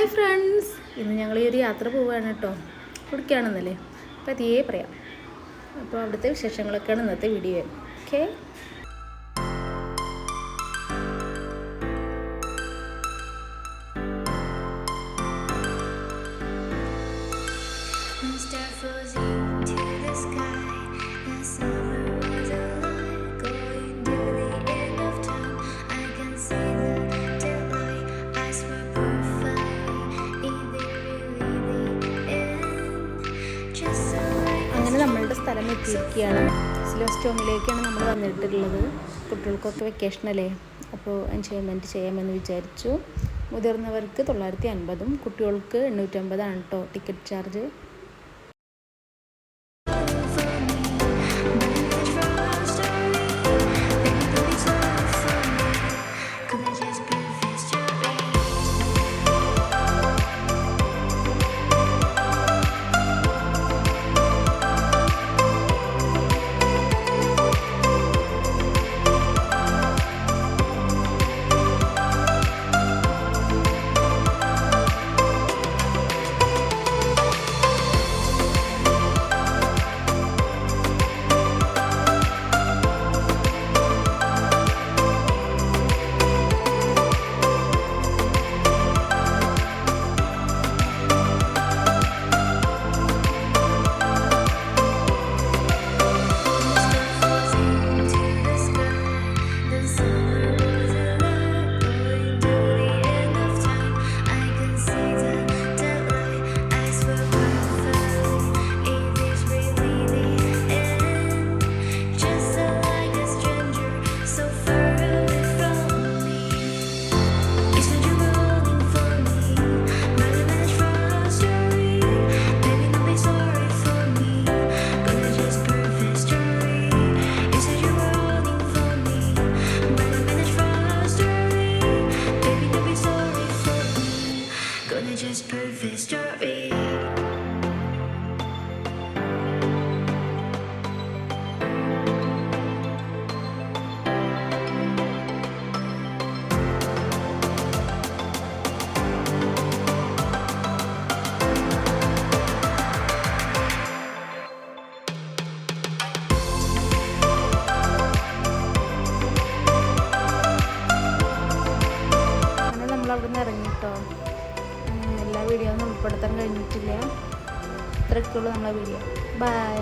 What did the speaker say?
Hi friends, ഇന്ന് ഞങ്ങൾ ഈ ഒരു യാത്ര പോവുകയാണ് കേട്ടോ. കുടിക്കുകയാണെന്നല്ലേ, അപ്പോൾ അതേ പറയാം. അപ്പോൾ അവിടുത്തെ വിശേഷങ്ങളൊക്കെയാണ് ഇന്നത്തെ വീഡിയോ. ഓക്കെ, അങ്ങനെ നമ്മളുടെ സ്ഥലം എത്തിയിരിക്കുകയാണ്. സിലോസ്റ്റോമിലേക്കാണ് നമ്മൾ വന്നിട്ടുള്ളത്. കുട്ടികൾക്കൊക്കെ വെക്കേഷനല്ലേ, അപ്പോൾ എൻജോയ്മെൻറ്റ് ചെയ്യാമെന്ന് വിചാരിച്ചു. മുതിർന്നവർക്ക് 950, കുട്ടികൾക്ക് 850 കേട്ടോ ടിക്കറ്റ് ചാർജ്. അവിടെ നിന്ന് ഇറങ്ങിട്ടോ. എല്ലാ വീഡിയോ ഒന്നും ഉൾപ്പെടുത്താൻ കഴിഞ്ഞിട്ടില്ല. ഇത്രയൊക്കെയുള്ളൂ നമ്മളെ വീഡിയോ. ബൈ.